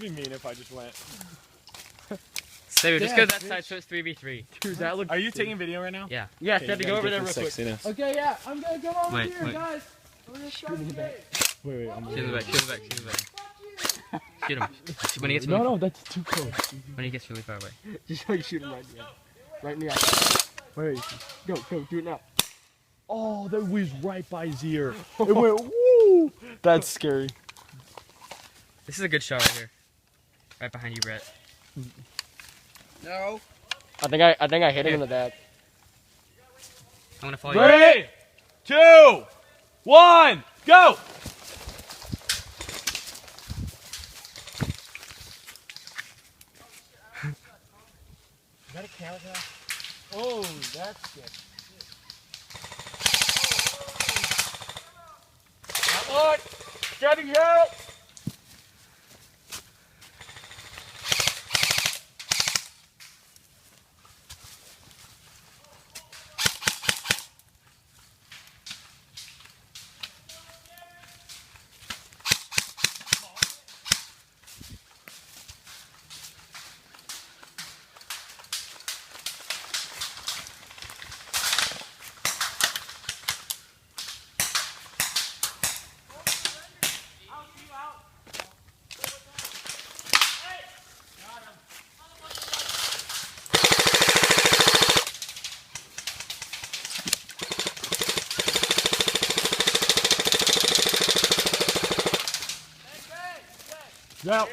be mean if I just went. So just go that side so it's 3v3. Dude, that looks. Are you taking video right now? Yeah. Yeah, you have to go over there real quick. Okay, yeah, I'm gonna go over Wait, here, wait. guys. I'm gonna start the game. Wait, I'm Shoot him back, shoot him back, shoot him back. Shoot him. When he gets really, No, that's too close. when he gets really far away. Just like shoot him right in the eye. Right in the eye. Wait, Go, do it now. oh, that was right by his ear. It went woo. That's scary. This is a good shot right here. Right behind you, Brett. No. I think I hit him in the back. I'm gonna follow you. 3, 2, 1, go! Is that a camera? Oh, that's good. Look! Getting out! Out.